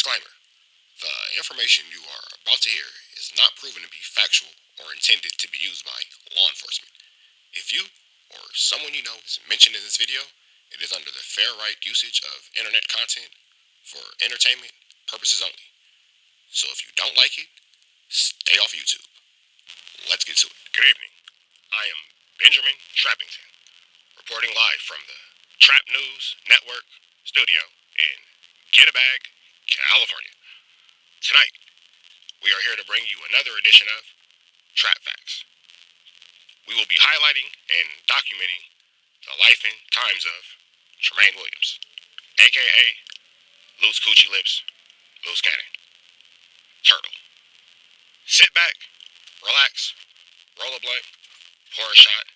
Disclaimer. The information you are about to hear is not proven to be factual or intended to be used by law enforcement. If you or someone you know is mentioned in this video, it is under the fair right usage of internet content for entertainment purposes only. So if you don't like it, stay off YouTube. Let's get to it. Good evening. I am Benjamin Trappington, reporting live from the Trap News Network studio in Get a Bag, California. Tonight, we are here to bring you another edition of Trap Facts. We will be highlighting and documenting the life and times of Tremaine Williams, aka Luce Coochie Lips, Luce Cannon, Turtle. Sit back, relax, roll a blunt, pour a shot,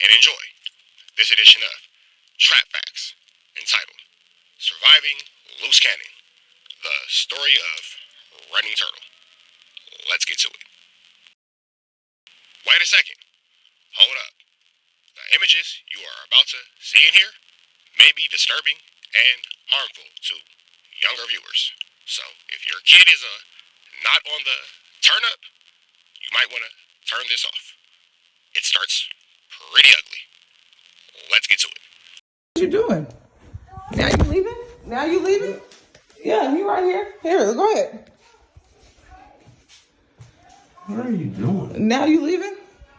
and enjoy this edition of Trap Facts, entitled Surviving Luce Cannon, the story of Running Turtle. Let's get to it. Wait a second. Hold up. The images you are about to see and hear may be disturbing and harmful to younger viewers. So if your kid is not on the turn up, you might want to turn this off. It starts pretty ugly. Let's get to it. What you doing? Now you leaving? Now you leaving? Yeah, he right here. Here, go ahead. What are you doing? Now you leaving?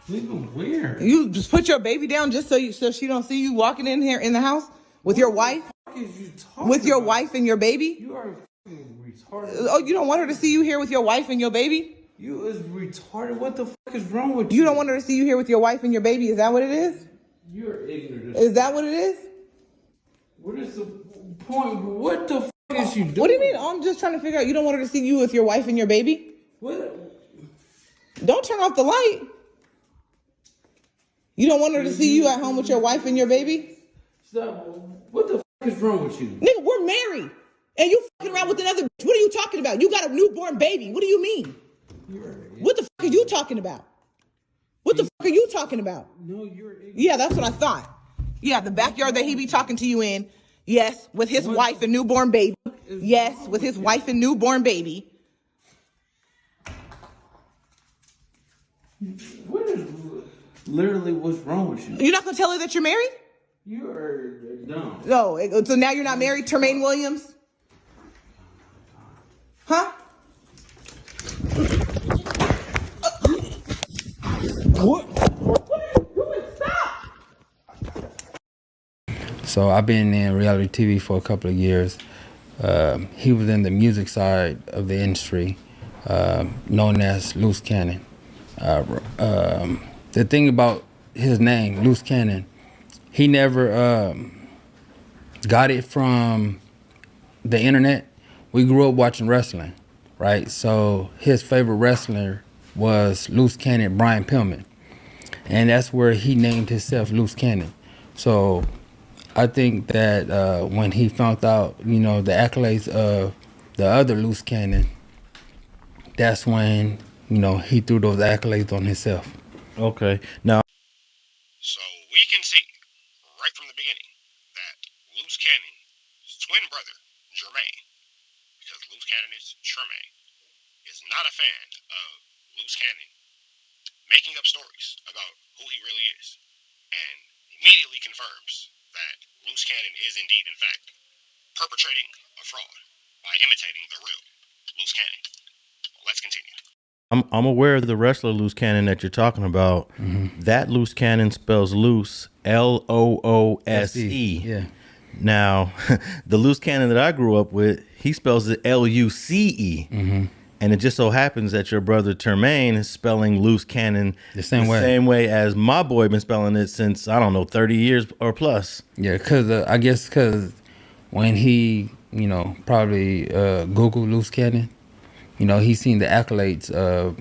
Leaving where? You just put your baby down just so she don't see you walking in here in the house with your wife? What is you talking With your about? wife and your baby? You are retarded. Oh, you don't want her to see you here with your wife and your baby? You is retarded. What the fuck is wrong with you? You don't want her to see you here with your wife and your baby? Is that what it is? You're ignorant. Is that what it is? What is the point? What the fuck is you doing? What do you mean? I'm just trying to figure out. You don't want her to see you with your wife and your baby? What? Don't turn off the light. You don't want her to see you at home with your wife and your baby? Stop. What the fuck is wrong with you? Nigga, we're married. And you fucking around with another bitch. What are you talking about? You got a newborn baby. What do you mean? What the fuck are you talking about? What the fuck are you talking about? No, you're ignorant. Yeah, that's what I thought. Yeah, the backyard that he be talking to you in. Yes, with his wife and newborn baby. Yes, with his wife and newborn baby. What is literally what's wrong with you? You're not gonna tell her that you're married? You are dumb. No, so now you're not married, Tremaine Williams? Huh? What? Stop! So I've been in reality TV for a couple of years. He was in the music side of the industry, known as Luce Cannon. The thing about his name, Luce Cannon, he never got it from the internet. We grew up watching wrestling, right? So his favorite wrestler was Luce Cannon, Brian Pillman. And that's where he named himself Luce Cannon. So I think that when he found out, the accolades of the other Luce Cannon, that's when, he threw those accolades on himself. Okay. Now. So we can see right from the beginning that Luce Cannon's twin brother, Jermaine, because Luce Cannon is Tremaine, is not a fan of Luce Cannon making up stories about who he really is, and immediately confirms that Luce Cannon is indeed, in fact, perpetrating a fraud by imitating the real Luce Cannon. Let's continue. I'm aware of the wrestler Luce Cannon that you're talking about. Mm-hmm. That Luce Cannon spells Luce, Loose. Yeah. Now, the Luce Cannon that I grew up with, he spells it Luce. Mm-hmm. And it just so happens that your brother Tremaine is spelling Luce Cannon the same way as my boy been spelling it since, 30 years or plus. Yeah, because when he, probably Googled Luce Cannon, he's seen the accolades of,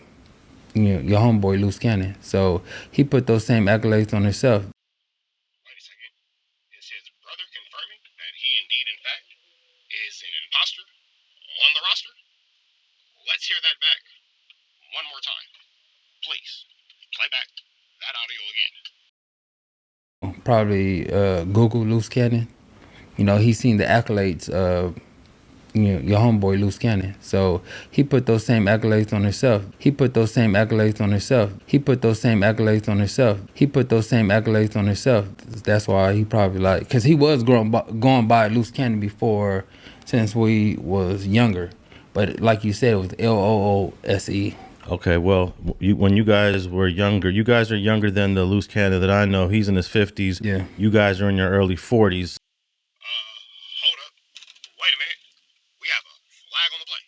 your homeboy Luce Cannon. So he put those same accolades on himself. Wait a second. Is his brother confirming that he indeed, in fact, is an imposter on the roster? Let's hear that back one more time. Please, play back that audio again. Probably Google Luce Cannon. He's seen the accolades of, your homeboy Luce Cannon. So he put those same accolades on himself. He put those same accolades on himself. He put those same accolades on himself. He put those same accolades on himself. That's why he probably like, because he was going by Luce Cannon before, since we was younger. But like you said, it was Loose. Okay, well, when you guys were younger, you guys are younger than the Luce Cannon that I know. He's in his 50s. Yeah. You guys are in your early 40s. Hold up. Wait a minute. We have a flag on the play.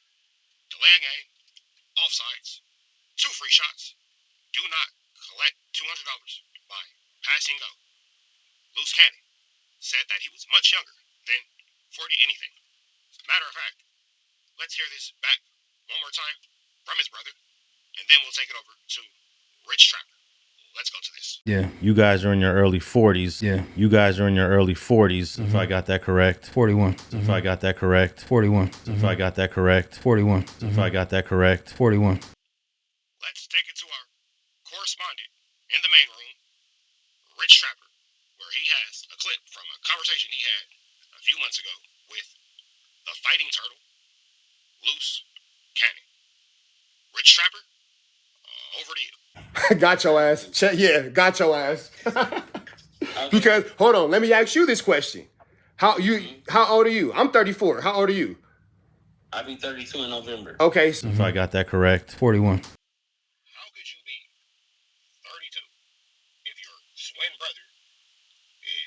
Delay a game. Offsides. 2 free shots. Do not collect $200 by passing go. Luce Cannon said that he was much younger than 40 anything. As a matter of fact, let's hear this back one more time from his brother, and then we'll take it over to Rich Trapper. Let's go to this. Yeah. You guys are in your early 40s. Yeah. You guys are in your early 40s, if I got that correct. 41. If I got that correct. 41. If I got that correct. 41. If I got that correct. 41. Let's take it to our correspondent in the main room, Rich Trapper, where he has a clip from a conversation he had a few months ago with the fighting turtle, Luce Cannon. Rich Trapper, over to you. Got your ass. Yeah, got your ass. Because hold on, let me ask you this question. How old are you? I'm 34. How old are you? I'll be 32 in November. Okay. If I got that correct. 41. How could you be 32 if your twin brother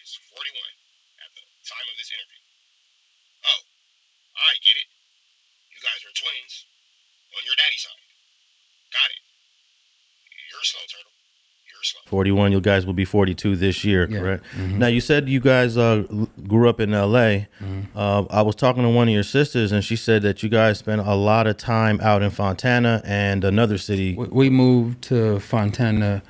is 41 at the time of this interview? Oh, I get it. You guys are twins on your daddy's side. Got it. You're slow, Turtle. You're slow. 41, you guys will be 42 this year, Yeah. correct? Now, you said you guys grew up in L.A. I was talking to one of your sisters, and she said that you guys spent a lot of time out in Fontana and another city. We moved to Fontana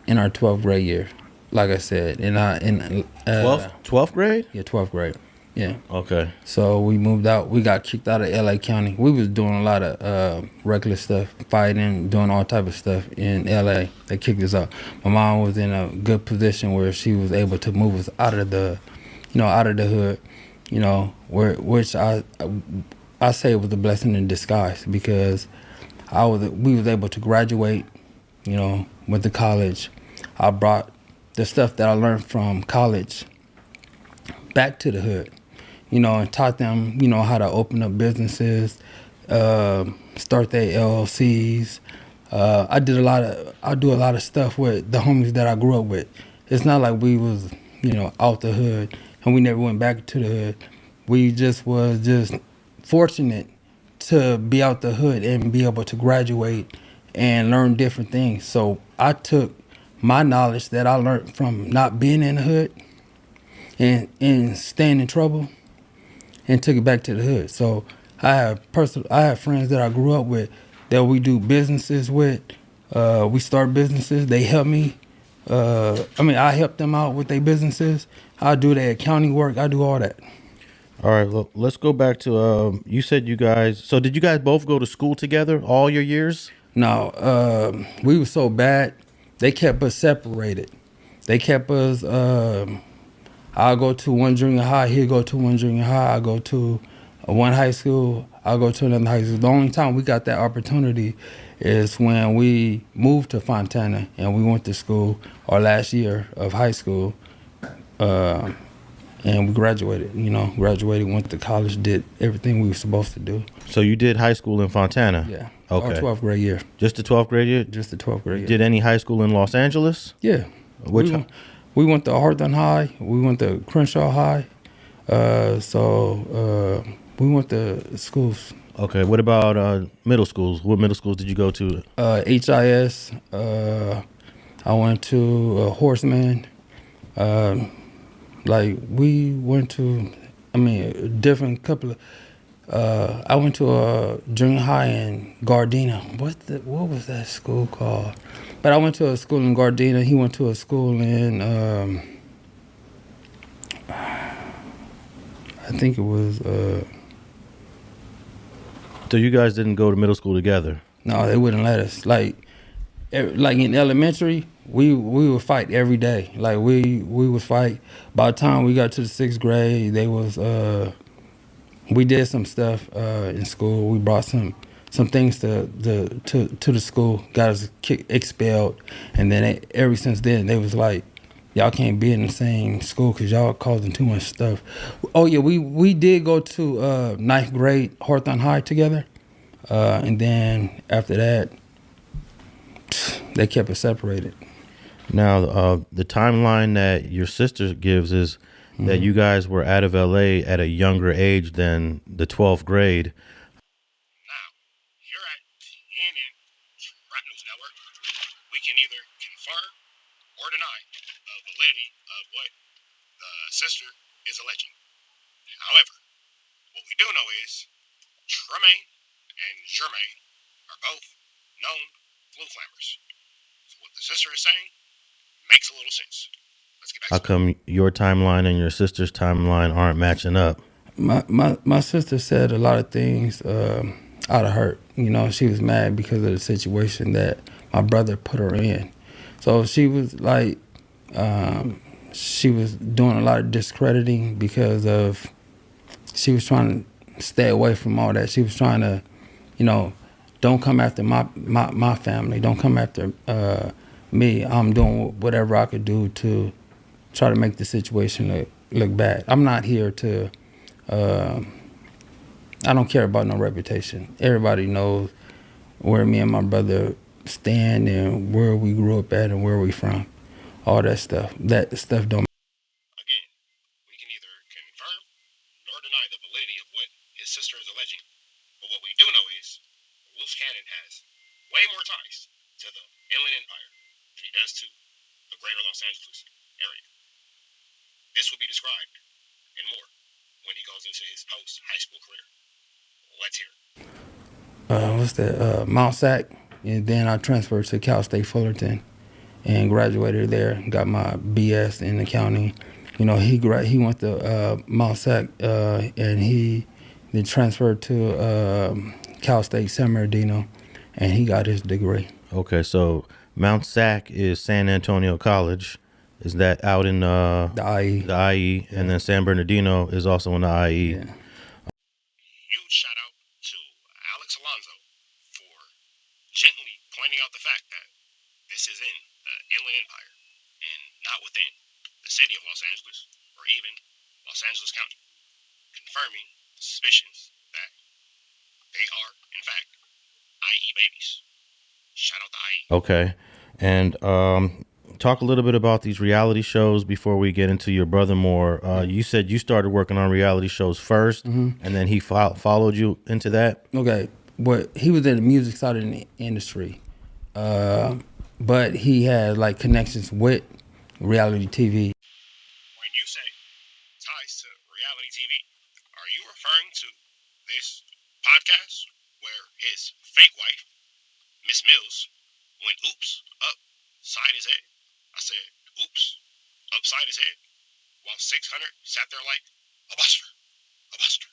in our 12th grade year. Like I said, in 12th grade? Yeah, 12th grade. Yeah. Okay. So we moved out. We got kicked out of LA County. We was doing a lot of reckless stuff, fighting, doing all type of stuff in LA. They kicked us out. My mom was in a good position where she was able to move us out of the, out of the hood, which I say it was a blessing in disguise, because we was able to graduate, went to college. I brought the stuff that I learned from college back to the hood. And taught them, how to open up businesses, start their LLCs. I do a lot of stuff with the homies that I grew up with. It's not like we was, out the hood and we never went back to the hood. We was just fortunate to be out the hood and be able to graduate and learn different things. So I took my knowledge that I learned from not being in the hood and staying in trouble, and took it back to the hood. So I have friends that I grew up with that we do businesses with. We start businesses. They help me. I help them out with their businesses. I do their accounting work. I do all that. All right, well, let's go back to, you said you guys, so did you guys both go to school together all your years? No, we were so bad, they kept us separated. They kept us, I'll go to one junior high, he'll go to one junior high, I'll go to one high school, I'll go to another high school. The only time we got that opportunity is when we moved to Fontana and we went to school our last year of high school, and we graduated, went to college, did everything we were supposed to do. So you did high school in Fontana? Yeah. Okay. Our 12th grade year. Just the 12th grade year? Just the 12th grade year. Did any high school in Los Angeles? Yeah. Which we went to Hawthorne High. We went to Crenshaw High. We went to schools. Okay. What about middle schools? What middle schools did you go to? HIS. I went to Horseman. We went to, different couple of. I went to a junior high in Gardena. What was that school called? But I went to a school in Gardena. He went to a school in, I think it was. So you guys didn't go to middle school together? No, they wouldn't let us. Like in elementary, we would fight every day. Like we would fight. By the time we got to the 6th grade, they was we did some stuff in school. We brought some things to the school, got us expelled, and then ever since then they was like, y'all can't be in the same school because y'all causing too much stuff. Oh yeah, we did go to ninth grade Hawthorne High together, and then after that they kept us separated. Now, the timeline that your sister gives is that you guys were out of LA at a younger age than the 12th grade. Now, here at CNN Rap News Network, we can either confirm or deny the validity of what the sister is alleging. However, what we do know is Tremaine and Jermaine are both known flu flammers. So what the sister is saying makes a little sense. Let's get back How to it. come your timeline and your sister's timeline aren't matching up? My sister said a lot of things out of hurt. You know, she was mad because of the situation that my brother put her in. So she was like, she was doing a lot of discrediting because of, she was trying to stay away from all that. She was trying to, you know, don't come after my family. Don't come after me. I'm doing whatever I could do to try to make the situation look bad. I'm not here to, I don't care about no reputation. Everybody knows where me and my brother stand and where we grew up at and where we from. All that stuff. That stuff don't. Again, we can either confirm nor deny the validity of what his sister is alleging. But what we do know is Luce Cannon has way more ties to the Inland Empire than he does to the greater Los Angeles area. This will be described and more when he goes into his post-high school career. Let's hear it. What's that? Mount Sac, and then I transferred to Cal State Fullerton and graduated there. Got my BS in accounting. You know, he went to Mount Sac and he then transferred to Cal State San Bernardino, and he got his degree. Okay, so Mount Sac is San Antonio College. Is that out in The IE. the IE? And then San Bernardino is also in the IE. Yeah. Huge shout out to Alex Alonso for gently pointing out the fact that this is in the Inland Empire and not within the city of Los Angeles or even Los Angeles County, confirming suspicions that they are, in fact, IE babies. Shout out to IE. Okay, and talk a little bit about these reality shows before we get into your brother more. You said you started working on reality shows first, and then he followed you into that. Okay, but he was in the music side of the industry, but he had like connections with reality TV. When you say ties to reality TV, are you referring to this podcast where his fake wife, Miss Mills, went oops upside his head? I said oops upside his head while 600 sat there like a buster, a buster.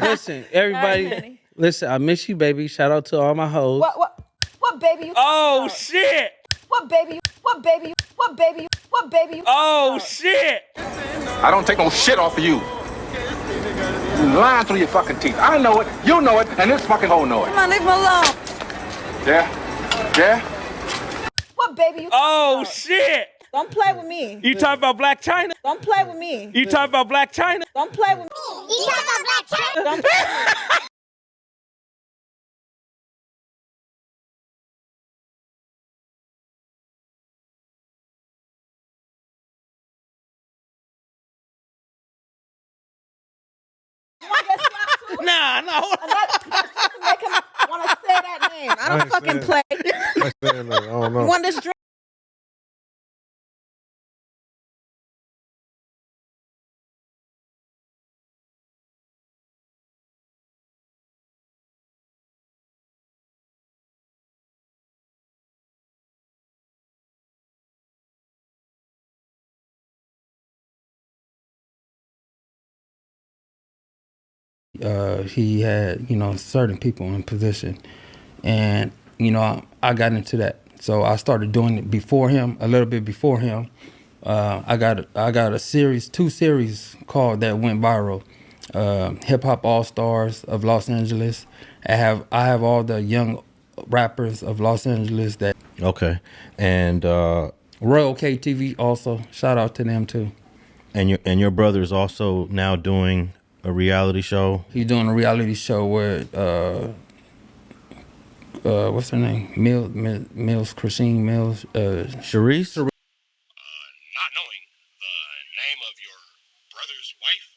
Listen, everybody. Listen, I miss you, baby. Shout out to all my hoes. What baby you Oh about? shit! What baby? What baby? What baby? What baby? Oh shit! I don't take no shit off of you. You lying through your fucking teeth. I know it, you know it, and this fucking hoe know it. Come on, leave him alone. Yeah? Yeah? What baby you Oh about? shit! Don't play with me. You talking about Black China? Don't play with me. You talking about Black China? Don't play with me. You talking about Black China? Don't play with me. Nah, no. Make him want to say that name. I don't fucking play. I don't know. You want this drink? He had, you know, certain people in position, and you know, I got into that. So I started doing it before him, a little bit before him. I got a series, 2 series called that went viral. hip hop all stars of Los Angeles. I have all the young rappers of Los Angeles that Okay. And Royal KTV also. Shout out to them too. and your brother is also now doing a reality show. He's doing a reality show where what's her name? Mills, Christine Mills. Sharice? Not knowing the name of your brother's wife,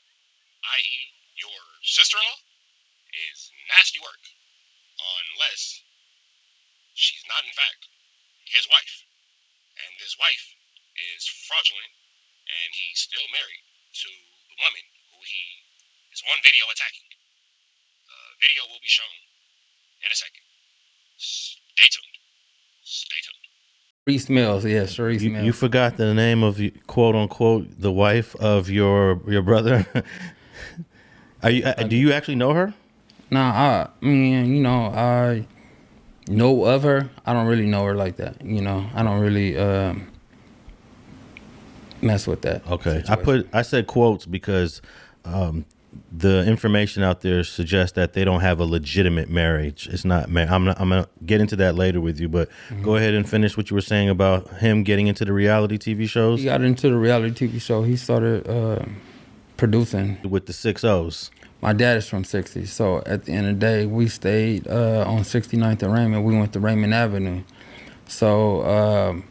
i.e., your sister-in-law, is nasty work. Unless she's not, in fact, his wife. And this wife is fraudulent, and he's still married to the woman who he is on video attacking. The video will be shown in a second. Stay tuned. Stay tuned. Sharice Mills, yeah, Sharice Mills. You forgot the name of quote unquote the wife of your brother. Are you? Do you actually know her? Nah, I mean, I know of her. I don't really know her like that. I don't really mess with that. Okay, situation. I said quotes because the information out there suggests that they don't have a legitimate marriage. It's not. I'm gonna get into that later with you, but go ahead and finish what you were saying about him getting into the reality TV shows. He got into the reality TV show. He started producing With the 6 O's. My dad is from 60, so at the end of the day, we stayed on 69th and Raymond. We went to Raymond Avenue. So,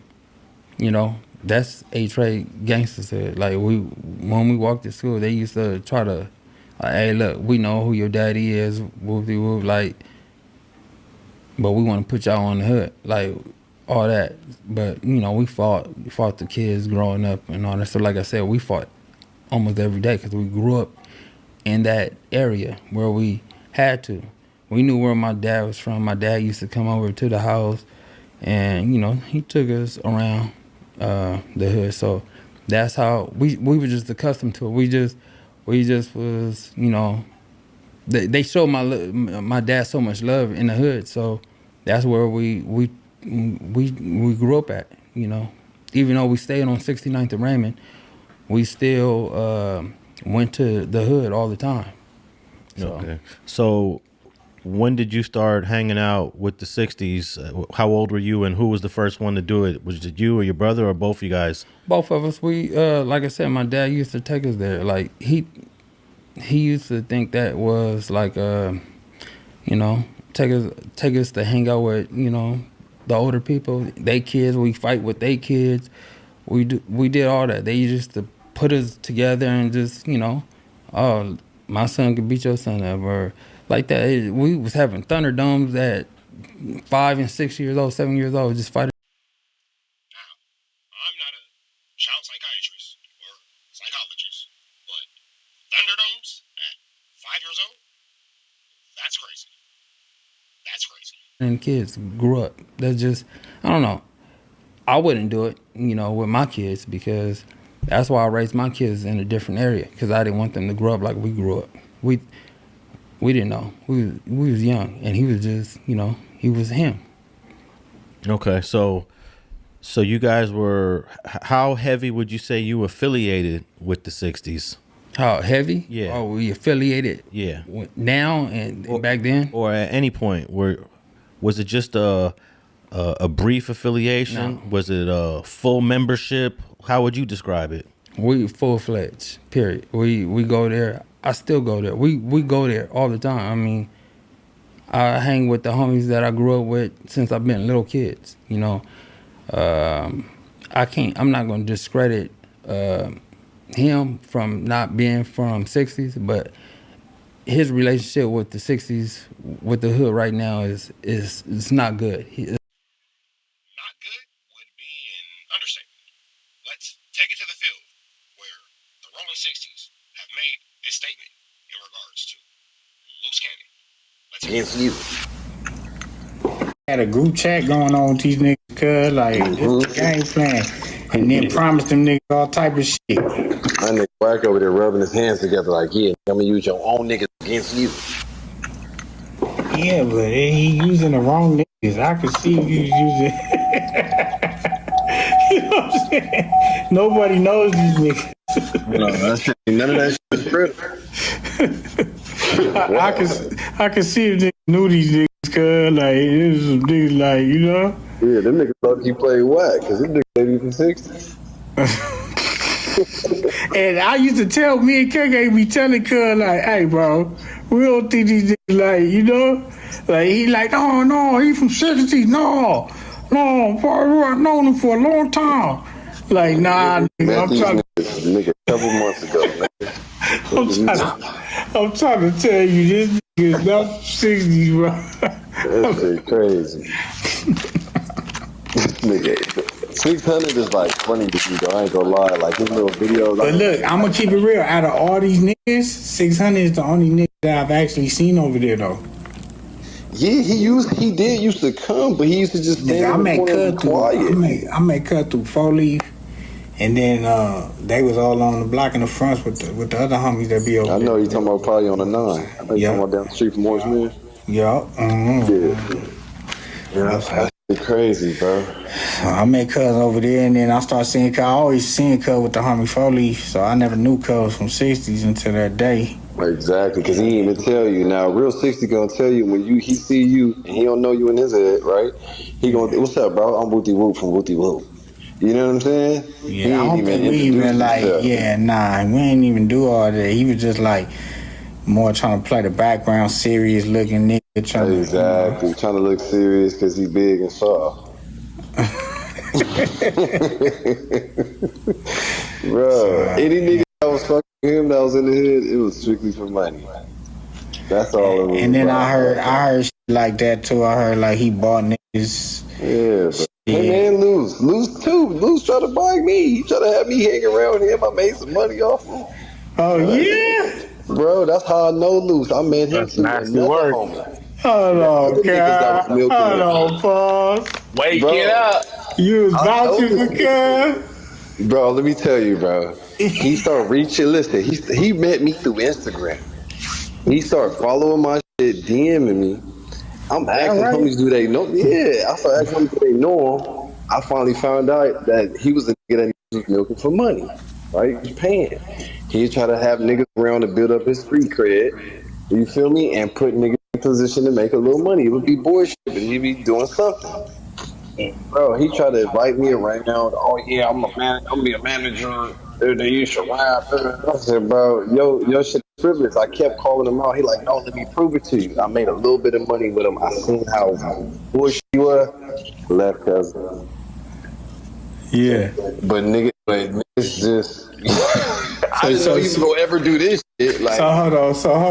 that's A-Trade gangsters hood. Like, when we walked to school, they used to try to, like, hey, look, we know who your daddy is, whoop-de-whoop, like, but we want to put y'all on the hood, like, all that. But, we fought the kids growing up and all that. So, like I said, we fought almost every day because we grew up in that area where we had to. We knew where my dad was from. My dad used to come over to the house, and he took us around the hood. So that's how we were just accustomed to it. We just was they showed my dad so much love in the hood. So that's where we grew up at. Even though we stayed on 69th and Raymond, we still went to the hood all the time. So. Okay. So when did you start hanging out with the 60s? How old were you, and who was the first one to do it? Was it you or your brother or both of you guys? Both of us. We like I said, my dad used to take us there. Like he used to think that was like take us to hang out with the older people, they kids. We fight with they kids. We did all that. They used to put us together and just oh, my son could beat your son up or like that. We was having Thunderdomes at 5 and 6 years old, 7 years old, just fighting. Now, I'm not a child psychiatrist or psychologist, but Thunderdomes at 5 years old? That's crazy. That's crazy. And kids grew up. That's just, I don't know. I wouldn't do it, with my kids because that's why I raised my kids in a different area because I didn't want them to grow up like we grew up. We didn't know. We was young, and he was just, he was him. Okay, so you guys were, how heavy would you say you affiliated with the 60s? How heavy? Yeah. Oh, we affiliated. Yeah. Now and back then. Or at any point, was it just a brief affiliation? No. Was it a full membership? How would you describe it? We full-fledged, period. We go there. I still go there. We go there all the time. I mean, I hang with the homies that I grew up with since I've been little kids, I'm not going to discredit him from not being from 60s, but his relationship with the 60s, with the hood right now is not good. Not good would be an understatement. Let's take it to the field where the Rolling 60s have made this statement in regards to Luce Cannon. Let's hear it. Had a group chat going on with these niggas, cuz, like, it's a game plan. And then promised them niggas all type of shit. My nigga Wack over there rubbing his hands together like, yeah, I'm gonna use your own niggas against you. Yeah, but he using the wrong niggas. I could see if he was using. You know what I'm saying? Nobody knows these niggas. No, that shit, none of that shit is spread. I can see if niggas knew these niggas, cuz, like, it was some niggas, like, you know? Yeah, them niggas thought he played whack, because them niggas maybe from 60. And I used to tell me and KK be telling cuz, like, hey, bro, we don't think these niggas, like, you know? Like, he like, no, he from 60s, no, bro, I've known him for a long time. Like, nah, nigga, I'm trying to... Nigga, a couple months ago, man. I'm trying to tell you, this nigga is not 60s, bro. That shit crazy. Nigga, 600 is like funny to me though. I ain't gonna lie. Like his little videos. But look, I'm gonna keep it real. Out of all these niggas, 600 is the only nigga that I've actually seen over there though. Yeah, he did used to come, but he used to just stand in the corner and be quiet. I made cut through 4 Leaf, and then they was all on the block in the front with the other homies that be over there. I know you talking about probably on the 9. I know you talking about down the street from Morris Mill. Yeah. Yeah, that's crazy, bro. I met cuz over there, and then I started seeing cuz. I always seen cuz with the homie 4 Leaf, so I never knew cuz from 60s until that day. Exactly, because he didn't even tell you. Now, real 60 gonna tell you when he see you and he don't know you in his head, right? He gonna, what's up, bro? I'm Wooty Whoop from Wooty Whoop. You know what I'm saying? Yeah, I don't think we even like, we ain't even do all that. He was just like more trying to play the background, serious looking nigga. Trying to look serious because he big and soft. Bro, any nigga that was fucking him that was in the hood, it was strictly for money. That's all it was. And then I heard shit like that too. I heard like he bought niggas. Yeah, but hey man, Luce too. Luce tried to buy me. He tried to have me hang around him. I made some money off him. Oh yeah, bro, that's how I know Luce. I met him. That's nasty work. Hold on, God. Hold on, pause. Wake it up. You was vouching for cuz. Bro, let me tell you, bro. He started reaching. Listen, he met me through Instagram. He started following my shit, DMing me. I'm asking homies, do they know? Yeah, I started asking homies, do they know him? I finally found out that he was a nigga that was milking for money, right? He was paying. He tried to have niggas around to build up his street cred. You feel me? And put niggas in position to make a little money. It would be bullshit, but he'd be doing something. Bro, he tried to invite me around. Oh yeah, I'm gonna be a manager. They used to rap. I said, bro, your shit is privilege. I kept calling him out. He like, no, let me prove it to you. I made a little bit of money with him. I seen how bullshit he was. Left cousin. Yeah. But niggas just I didn't know he was gonna ever do this shit. Like, so hold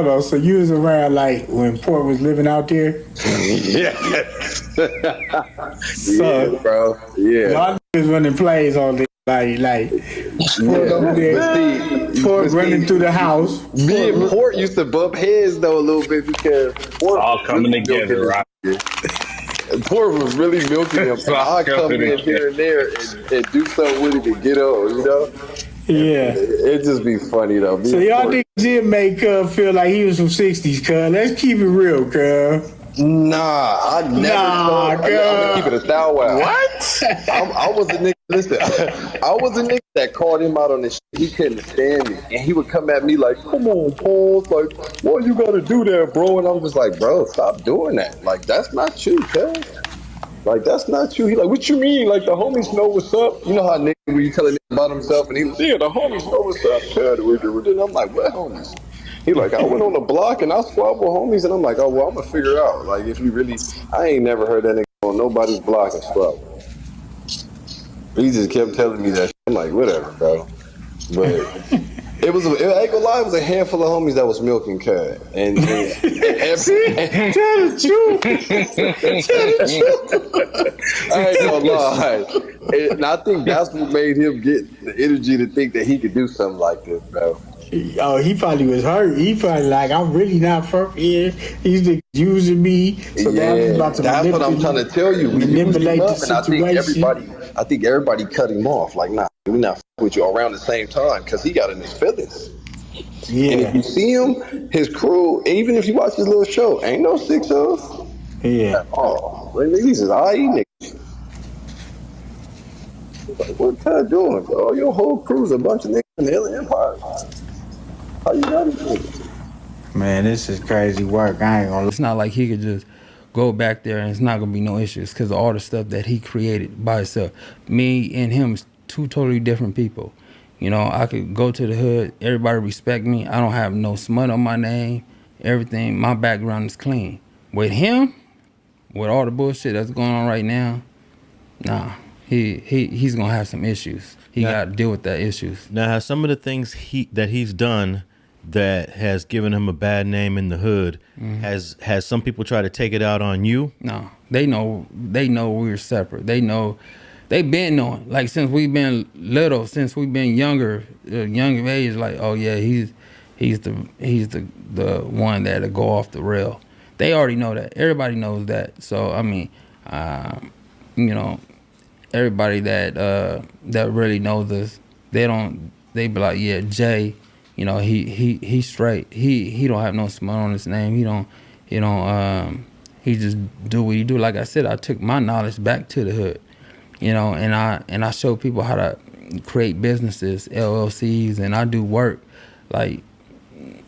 on. So you was around like when Port was living out there? Yeah. So, yeah, bro. Yeah. Y'all niggas running plays all day. Like Port over there. Port running through the house. Me and Port used to bump heads though a little bit because Port all coming together, right? Port was really milking him, so I'd come in here and there and do something with it to get on, you know? Yeah. It just be funny though. So y'all niggas did make feel like he was from 60s, cuz. Let's keep it real, cuz. Nah, I never thought. I'm gonna keep it a thou wow. What? I was a nigga. Listen, I was a nigga that called him out on this shit. He couldn't stand me, and he would come at me like, "Come on, Paul. Like, why you gotta do that, bro?" And I'm just like, "Bro, stop doing that. Like, that's not you, cuz. Like, that's not you." He like, "What you mean? Like, the homies know what's up." You know how nigga when you tell a nigga about himself, and he like, "Yeah, the homies know what's up, cuz." I'm like, "What homies?" He like, I went on the block and I squabbled with homies, and I'm like, oh well, I'm gonna figure it out. Like, if you really, I ain't never heard that nigga on nobody's block and squabble. He just kept telling me that shit. I'm like, whatever, bro. But I ain't gonna lie, it was a handful of homies that was milking cud. And tell the truth. I ain't gonna lie. And I think that's what made him get the energy to think that he could do something like this, bro. Oh, he probably was hurt. He probably like, I'm really not from here. He's using me. So yeah, that's what I'm trying to tell you. We manipulate the situation. I think everybody cut him off. Like, nah, we not with you around the same time because he got in his feelings. Yeah. And if you see him, his crew, even if you watch his little show, ain't no 6-0s. Yeah. Oh, these is IE niggas. Like, what kind of doing, bro? Your whole crew's a bunch of niggas in the Inland Empire. How you got it? Man, this is crazy work. I ain't gonna. It's not like he could just go back there and it's not gonna be no issues because of all the stuff that he created by himself. Me and him is two totally different people. You know, I could go to the hood, everybody respect me. I don't have no smut on my name. Everything, my background is clean. With him, with all the bullshit that's going on right now, nah, he's gonna have some issues. He got to deal with that issues. Now, has some of the things that he's done that has given him a bad name in the hood, has some people try to take it out on you? No, they know we're separate. They know, they been knowing, like since we've been little, since we've been younger age. Like, oh yeah, he's the one that'll go off the rail. They already know that. Everybody knows that. So I mean, you know, everybody that really knows us, they be like, yeah, Jay, you know, he's straight. He don't have no smut on his name. He just do what he do. Like I said, I took my knowledge back to the hood, you know, and I show people how to create businesses, LLCs, and I do work. Like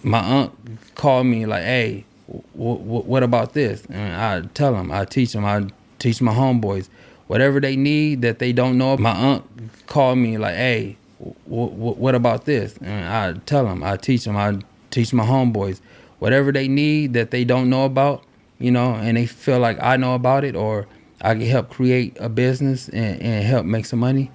my aunt called me like, hey, what about this? And I tell them, I teach my homeboys whatever they need that they don't know. My aunt called me like, hey, what about this? And I tell them, I teach my homeboys whatever they need that they don't know about, you know, and they feel like I know about it or I can help create a business and help make some money.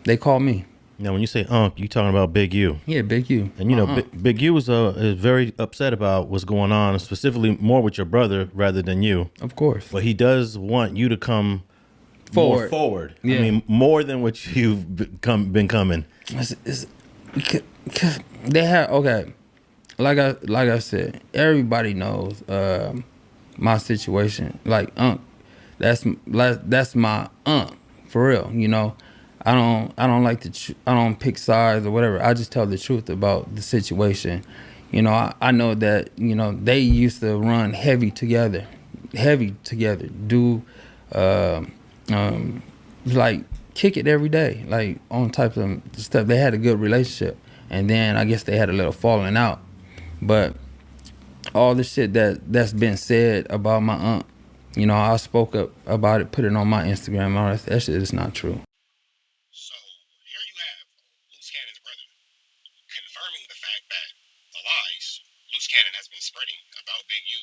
They call me. Now, when you say you talking about Big U. Yeah, Big U. And you know, Big U is very upset about what's going on, specifically more with your brother rather than you. Of course. But he does want you to come more forward. Yeah. I mean, more than what you've been coming. Because they have, okay, like I said, everybody knows my situation. Like that's my for real. You know, I don't like to I don't pick sides or whatever. I just tell the truth about the situation. You know, I know that, you know, they used to run heavy together, do like kick it every day, like on types of stuff. They had a good relationship, and then I guess they had a little falling out. But all the shit that's been said about my aunt, you know, I spoke up about it, put it on my Instagram. All that shit is not true. So here you have Luce Cannon's brother confirming the fact that the lies Luce Cannon has been spreading about Big U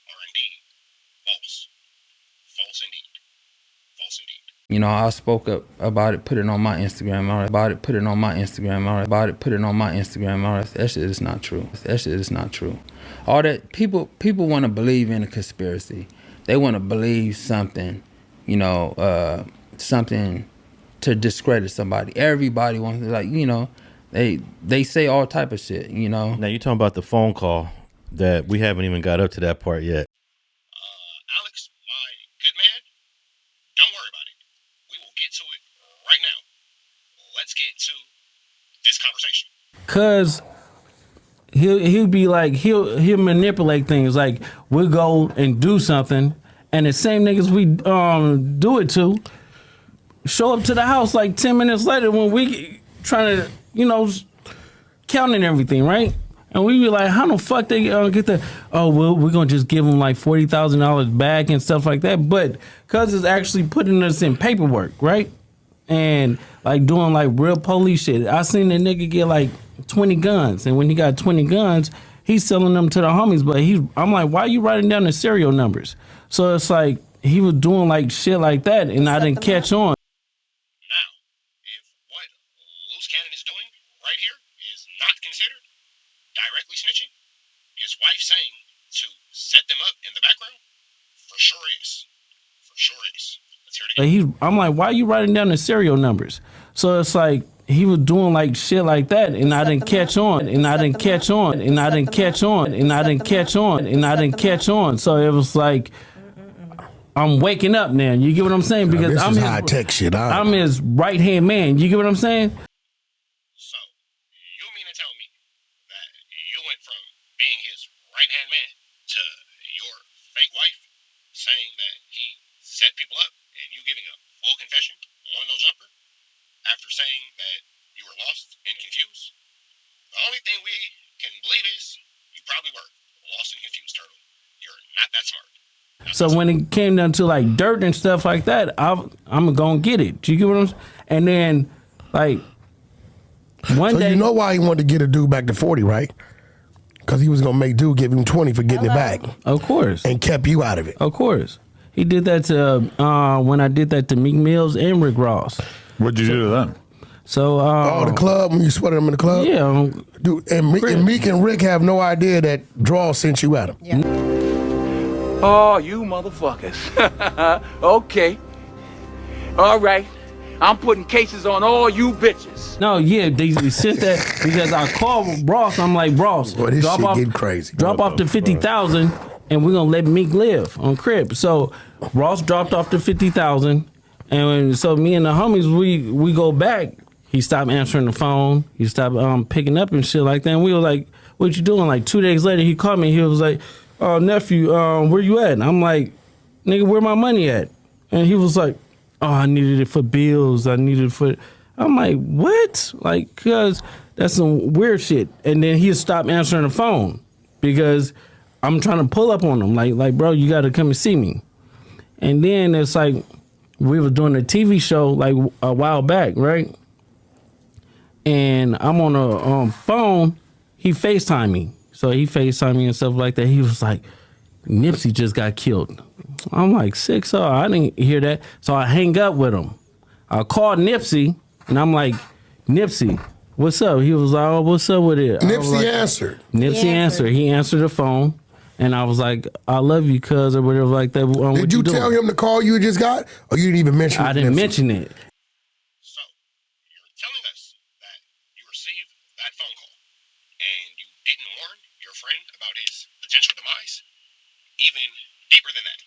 are indeed false. False indeed. False indeed. You know, I spoke up about it, put it on my Instagram. Put it on my Instagram. All that shit is not true. That shit is not true. All that people want to believe in a conspiracy. They want to believe something, you know, something to discredit somebody. Everybody wants to, like, you know, they say all type of shit, you know. Now you're talking about the phone call that we haven't even got up to that part yet. Alex, my good man, don't worry about it. We will get to it right now. Let's get to this conversation. Cause he'll be like, he'll manipulate things. Like, we'll go and do something, and the same niggas we do it to show up to the house like 10 minutes later when we trying to, you know, counting everything, right? And we be like, how the fuck they get that? Oh, well, we're going to just give them like $40,000 back and stuff like that. But cuz it's actually putting us in paperwork, right? And like doing like real police shit. I seen the nigga get like 20 guns. And when he got 20 guns, he's selling them to the homies. But I'm like, why are you writing down the serial numbers? So it's like he was doing like shit like that, and I didn't catch on. Now, if what Luce Cannon is doing right here is not considered directly snitching, his wife saying to set them up in the background, for sure is. For sure is. Let's hear it again. I'm like, why are you writing down the serial numbers? So it's like he was doing like shit like that, and I didn't catch on, and I didn't catch on, and I didn't catch on, and I didn't catch on, and I didn't catch on. So it was like, I'm waking up now. You get what I'm saying? Because I'm his high-tech shit. I'm his right-hand man. You get what I'm saying? So, you mean to tell me that you went from being his right-hand man to your fake wife saying that he set people up and you giving a full confession on no jumper after saying that you were lost and confused? The only thing we can believe is you probably were lost and confused, Turtle. You're not that smart. So when it came down to like dirt and stuff like that, I'm gonna get it. Do you get what I'm saying? And then like one day, you know why he wanted to get a dude back to 40, right? Because he was gonna make dude give him 20 for getting it back. Of course. And kept you out of it. Of course. He did that to when I did that to Meek Mills and Rick Ross. What'd you do to them? So the club when you sweated him in the club? Yeah. Dude, and Meek and Rick have no idea that Draw sent you at him. Yeah. Oh, you motherfuckers. Okay. All right. I'm putting cases on all you bitches. No, yeah, they sent that because I called Ross. I'm like, Ross, Boy, this shit getting crazy. Drop off the 50,000, and we're gonna let Meek live on Crib. So Ross dropped off the 50,000, and so me and the homies we go back. He stopped answering the phone. He stopped picking up and shit like that. And we were like, "What you doing?" Like 2 days later, he called me. He was like, "Oh, nephew, where you at?" And I'm like, "Nigga, where my money at?" And he was like, "Oh, I needed it for bills. I needed it for." I'm like, "What?" Like, cause that's some weird shit. And then he stopped answering the phone because I'm trying to pull up on him. Like, bro, you got to come and see me. And then it's like we were doing a TV show like a while back, right? And I'm on a phone. He FaceTimed me. So he FaceTimed me and stuff like that. He was like, Nipsey just got killed. I'm like, 6-0. I didn't hear that. So I hang up with him. I called Nipsey, and I'm like, Nipsey, what's up? He was like, oh, what's up with it? Nipsey answered. Nipsey answered. He answered the phone, and I was like, I love you, cuz, or whatever like that. Did you tell him the call you just got, or you didn't even mention it? I didn't mention it. So, you're telling us that you received that phone call and you didn't warn your friend about his potential demise? Even deeper than that,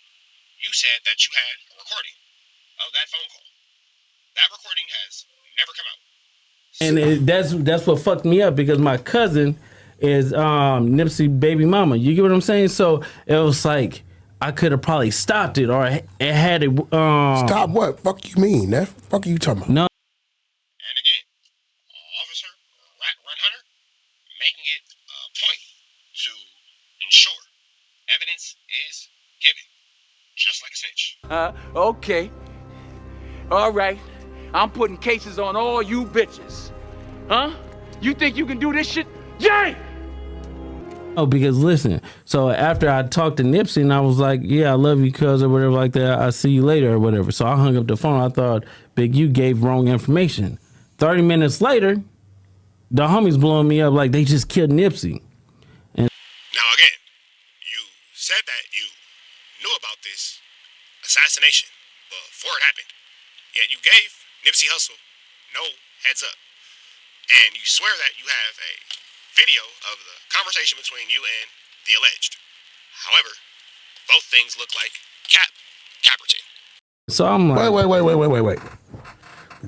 you said that you had a recording of that phone call. That recording has never come out. And that's what fucked me up because my cousin is Nipsey baby mama. You get what I'm saying? So it was like I could have probably stopped it or it had it. Stop what? Fuck you mean? That fuck are you talking about? No. And again, Officer Run Hunter making it a point to ensure evidence is given, just like a snitch. Okay. All right. I'm putting cases on all you bitches. Huh? You think you can do this shit? Yay! Oh, because listen, so after I talked to Nipsey and I was like, yeah, I love you, cuz, or whatever like that, I'll see you later or whatever. So I hung up the phone. I thought, Big, you gave wrong information. 30 minutes later, the homies blowing me up like they just killed Nipsey. And now again, you said that you knew about this assassination before it happened. Yet you gave Nipsey Hussle no heads up. And you swear that you have a video of the conversation between you and the alleged. However, both things look like Caperton. So I'm like, Wait.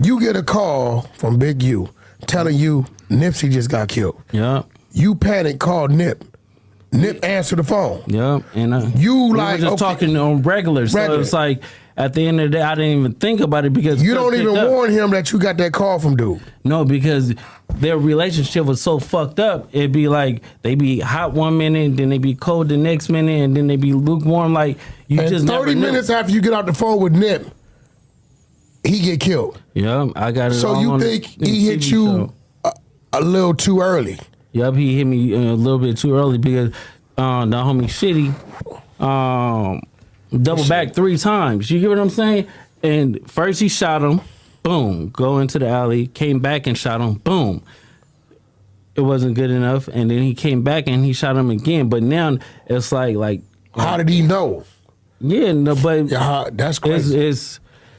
You get a call from Big U telling you Nipsey just got killed. Yeah. You panic, called Nip. Nip answered the phone. Yeah. And you we like were just talking on regular. So it's like at the end of the day, I didn't even think about it because you don't even warn him that you got that call from dude. No, because their relationship was so fucked up. It'd be like they be hot one minute, then they be cold the next minute, and then they be lukewarm. Like you and just 30 minutes after you get out the phone with Nip, he get killed. Yeah, I got it. So you think he hit you a little too early? Yep, he hit me a little bit too early because the homie Shitty double back 3 times. You get what I'm saying? And first he shot him, boom, go into the alley, came back and shot him, boom. It wasn't good enough, and then he came back and he shot him again. But now it's like how did he know? Yeah, no, but that's crazy.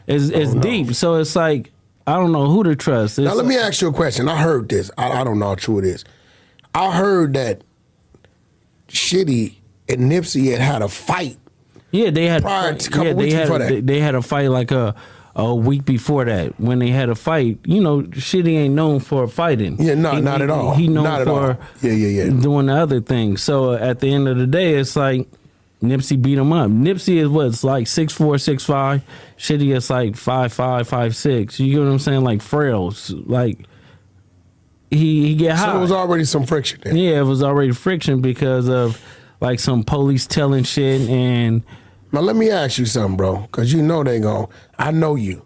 It's deep. So it's like I don't know who to trust. Now let me ask you a question. I heard this. I don't know how true it is. I heard that Shitty and Nipsey had a fight. Yeah, they had prior to a couple weeks before that. They had a fight like a week before that. When they had a fight, you know, Shitty ain't known for fighting. Yeah, not at all. He known not at for all. Yeah. doing the other things. So at the end of the day, it's like Nipsey beat him up. Nipsey is what's like 6'4", 6'5". Shitty is like 5'5", 5'6". You get what I'm saying? Like frails. Like he get high. So there was already some friction there. Yeah, it was already friction because of like some police telling shit. And now let me ask you something, bro, because you know they gon'. I know you.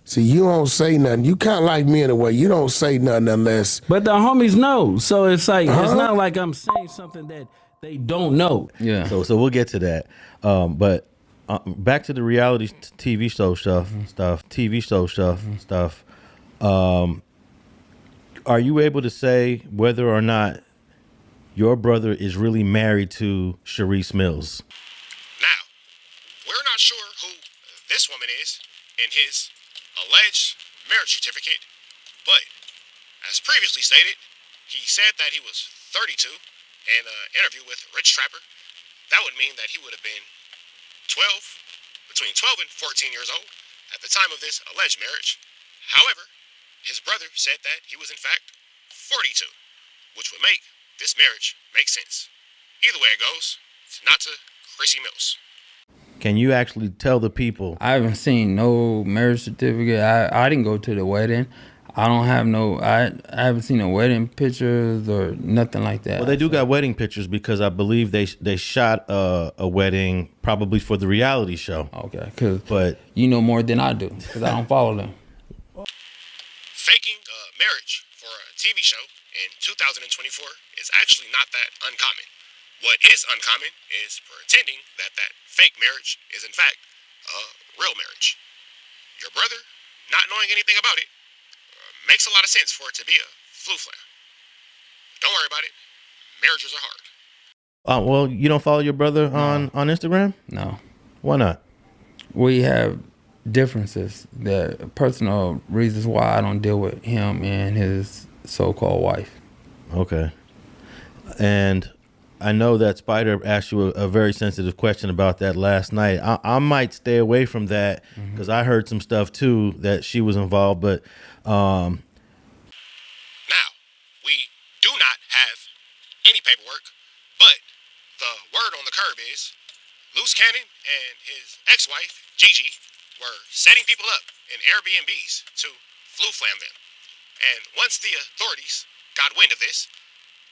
See, you don't say nothing. You kind of like me in a way. You don't say nothing unless. But the homies know, so it's like it's not like I'm saying something that they don't know. Yeah. So we'll get to that. But back to the reality TV show stuff. TV show stuff. Are you able to say whether or not your brother is really married to Sharice Mills? Now, we're not sure who this woman is in his alleged marriage certificate, but as previously stated, he said that he was 32 in an interview with Rich Trapper. That would mean that he would have been between 12 and 14 years old at the time of this alleged marriage. However, his brother said that he was in fact 42, which would make this marriage make sense. Either way it goes, it's not to Chrissy Mills. Can you actually tell the people? I haven't seen no marriage certificate. I didn't go to the wedding. I don't have no. I haven't seen no wedding pictures or nothing like that. Well, they do got wedding pictures because I believe they shot a wedding probably for the reality show. Okay, but you know more than I do because I don't follow them. Faking a marriage for a TV show in 2024 is actually not that uncommon. What is uncommon is pretending that fake marriage is in fact a real marriage. Your brother not knowing anything about it makes a lot of sense for it to be a flu-flam. Don't worry about it. Marriages are hard. Well, you don't follow your brother on Instagram? No. Why not? We have differences, that personal reasons why I don't deal with him and his so-called wife. Okay. And I know that Spider asked you a very sensitive question about that last night. I might stay away from that because I heard some stuff too that she was involved, but now, we do not have any paperwork, but the word on the curb is Luce Cannon and his ex-wife, Gigi, were setting people up in Airbnbs to flu-flam them. And once the authorities got wind of this,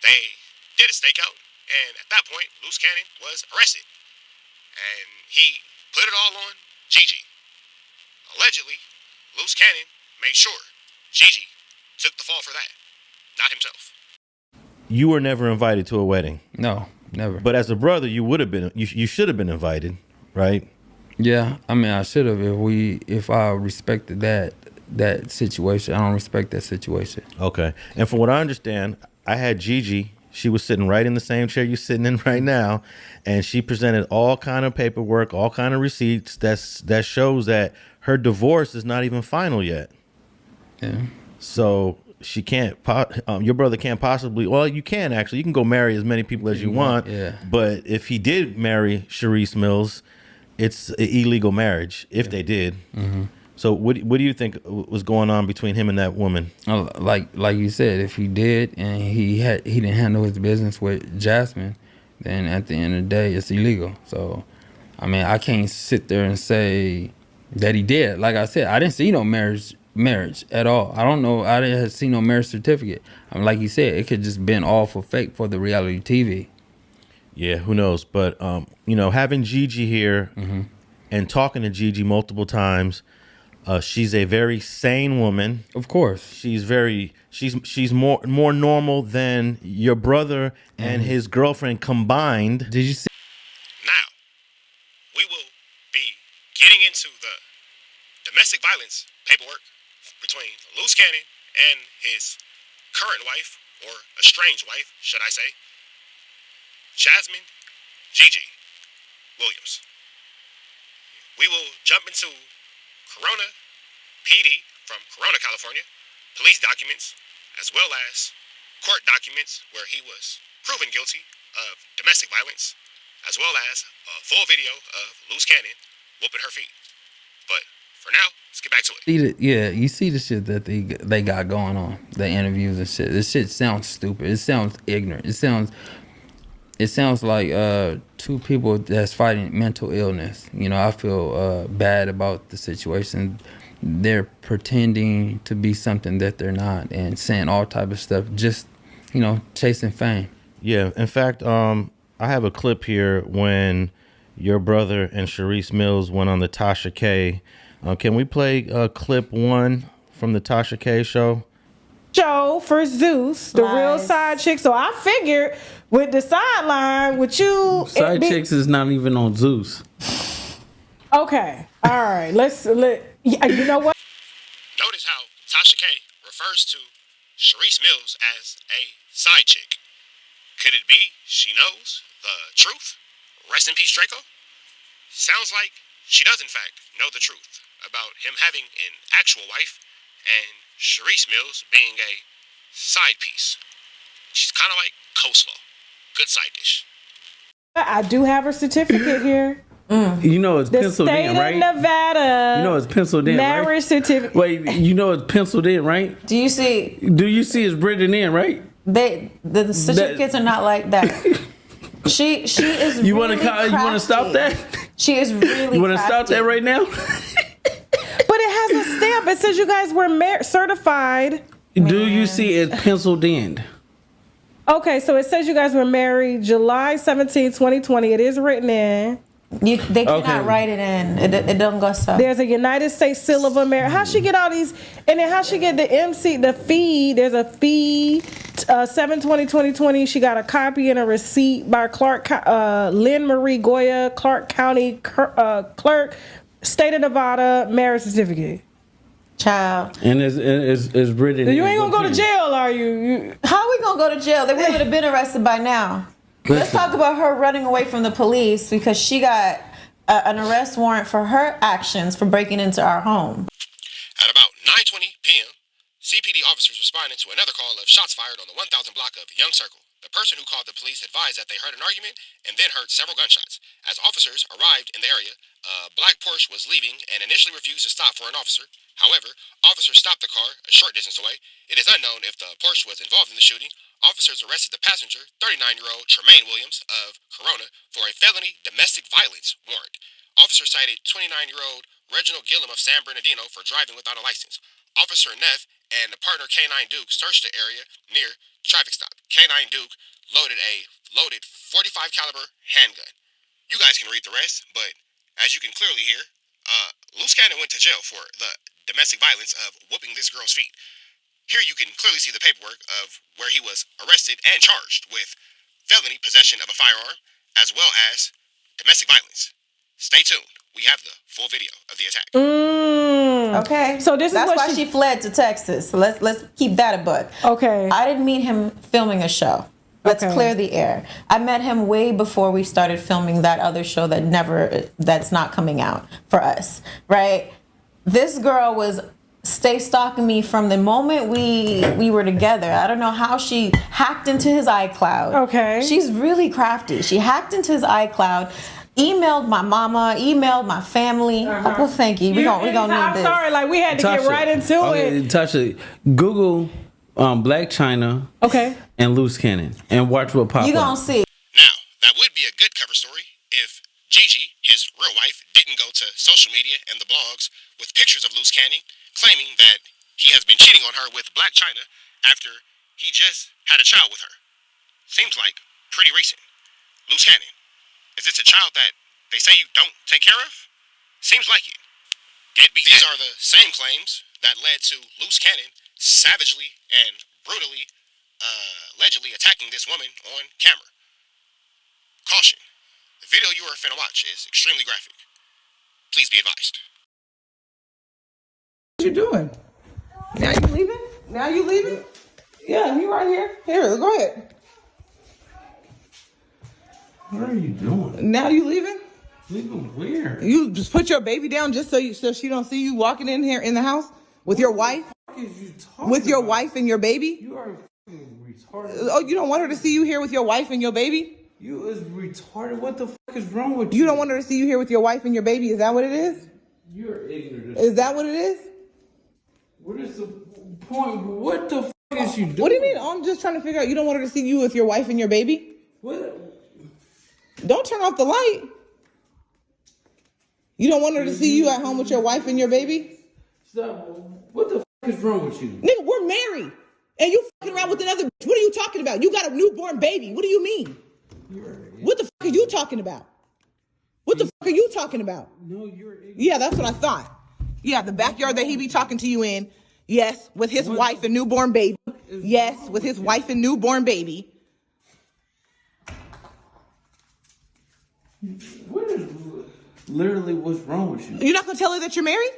they did a stakeout, and at that point, Luce Cannon was arrested. And he put it all on Gigi. Allegedly, Luce Cannon made sure Gigi took the fall for that, not himself. you were never invited to a wedding. No, never. But as a brother, you would have been. You should have been invited, right? Yeah, I mean, I should have if I respected that situation. I don't respect that situation. Okay. And from what I understand, I had Gigi. She was sitting right in the same chair you're sitting in right now, and she presented all kind of paperwork, all kind of receipts that shows that her divorce is not even final yet. Yeah. So she can't. Your brother can't possibly. Well, you can actually. You can go marry as many people as you want. Yeah. But if he did marry Sharice Mills, it's an illegal marriage. If they did. Mm-hmm. So what do you think was going on between him and that woman? Like you said, if he did and he didn't handle his business with Jasmine, then at the end of the day, it's illegal. So, I mean, I can't sit there and say that he did. Like I said, I didn't see no marriage at all. I don't know. I didn't see no marriage certificate. I mean, like you said, it could just been all for fake for the reality TV. Yeah, who knows? But having Gigi here and talking to Gigi multiple times. She's a very sane woman. Of course. She's more normal than your brother and his girlfriend combined. Did you see? Now, we will be getting into the domestic violence paperwork between Luce Cannon and his current wife, or estranged wife, should I say, Jasmine Gigi Williams. We will jump into Corona PD from Corona, California, police documents, as well as court documents where he was proven guilty of domestic violence, as well as a full video of Luce Cannon whooping her feet. But for now, let's get back to it. You see the shit that they got going on, the interviews and shit. This shit sounds stupid. It sounds ignorant. It sounds like two people that's fighting mental illness. I feel bad about the situation. they're pretending to be something that they're not and saying all type of stuff, just, chasing fame. Yeah. In fact, I have a clip here when your brother and Sharice Mills went on the Tasha K. Can we play clip 1 from the Tasha K show? Show for Zeus, the real side chick. So I figured with the sideline, with you, Side chicks is not even on Zeus. Okay, all right. You know what? Notice how Tasha K refers to Sharice Mills as a side chick. Could it be she knows the truth? Rest in peace, Draco. Sounds like she does, in fact, know the truth about him having an actual wife and Sharice Mills being a side piece. She's kind of like coleslaw. Good side dish. I do have her certificate here. You know it's The penciled state in, right? of Nevada. You know it's penciled in, marriage right? certificate. Wait, you know it's penciled in, right? Do you see it's written in, right? The certificates are not like that. She is You really want to stop that? She is really You want to stop that right now? But it has a stamp. It says you guys were certified. Do you see it penciled in? Okay, so it says you guys were married July 17, 2020. It is written in. They cannot write it in. It don't go so. There's a United States Seal of America. How she get all these? And then how she get the fee? There's a fee. 7/20/2020. She got a copy and a receipt by Lynn Marie Goya, Clark County clerk, state of Nevada, marriage certificate. Child. And it's written. You ain't gonna go to jail, are you? How we gonna go to jail? They would have been arrested by now. Let's talk about her running away from the police because she got an arrest warrant for her actions for breaking into our home. At about 9:20 p.m., CPD officers responded to another call of shots fired on the 1000 block of Young Circle. The person who called the police advised that they heard an argument and then heard several gunshots. As officers arrived in the area, a black Porsche was leaving and initially refused to stop for an officer. However, officers stopped the car a short distance away. It is unknown if the Porsche was involved in the shooting. Officers arrested the passenger, 39-year-old Tremaine Williams of Corona, for a felony domestic violence warrant. Officers cited 29-year-old Reginald Gillum of San Bernardino for driving without a license. Officer Neff and the partner K9 Duke searched the area near traffic stop. K9 Duke loaded a loaded .45 caliber handgun. You guys can read the rest, but as you can clearly hear, Luce Cannon went to jail for the domestic violence of whooping this girl's feet. Here you can clearly see the paperwork of where he was arrested and charged with felony possession of a firearm as well as domestic violence. Stay tuned. We have the full video of the attack. Okay. So this is That's what why she fled to Texas. So let's keep that a buck. Okay. I didn't meet him filming a show. Let's clear the air. I met him way before we started filming that other show that's not coming out for us, right? This girl was stalking me from the moment we were together. I don't know how she hacked into his iCloud. Okay. She's really crafty. She hacked into his iCloud, emailed my mama, emailed my family. Well, thank you. We gonna need I'm this. sorry, like we had to get right into it. Tasha, Google Black China and Luce Cannon and watch what pops up. You gonna see. Now, that would be a good cover story if Gigi, his real wife, didn't go to social media and the blogs with pictures of Luce Cannon claiming that he has been cheating on her with Black China after he just had a child with her. Seems like pretty recent. Luce Cannon, is this a child that they say you don't take care of? Seems like it. These are the same claims that led to Luce Cannon savagely and brutally, allegedly attacking this woman on camera. Caution. The video you are finna watch is extremely graphic. Please be advised. What you doing? Now you leaving? Now you leaving? Yeah, you right here. Here, go ahead. What are you doing? Now you leaving? Leaving where? You just put your baby down just so she don't see you walking in here in the house with your wife? With your wife and your baby? You are retarded. Oh, you don't want her to see you here with your wife and your baby? You is retarded. What the fuck is wrong with you? You don't want her to see you here with your wife and your baby? Is that what it is? You're ignorant. Is that what it is? What is the point? What the fuck is you doing? What do you mean? I'm just trying to figure out. You don't want her to see you with your wife and your baby? What? Don't turn off the light. You don't want her to see you at home with your wife and your baby? It's What the fuck is wrong with you? Nigga, we're married. And you fucking around with another bitch. What are you talking about? You got a newborn baby. What do you mean? What the fuck are you talking about? What the fuck are you talking about? No, you're. Yeah, that's what I thought. Yeah, the backyard that he be talking to you in. Yes, with his wife and newborn baby. Yes, with his wife and newborn baby. What is literally what's wrong with you? You're not gonna tell her that you're married?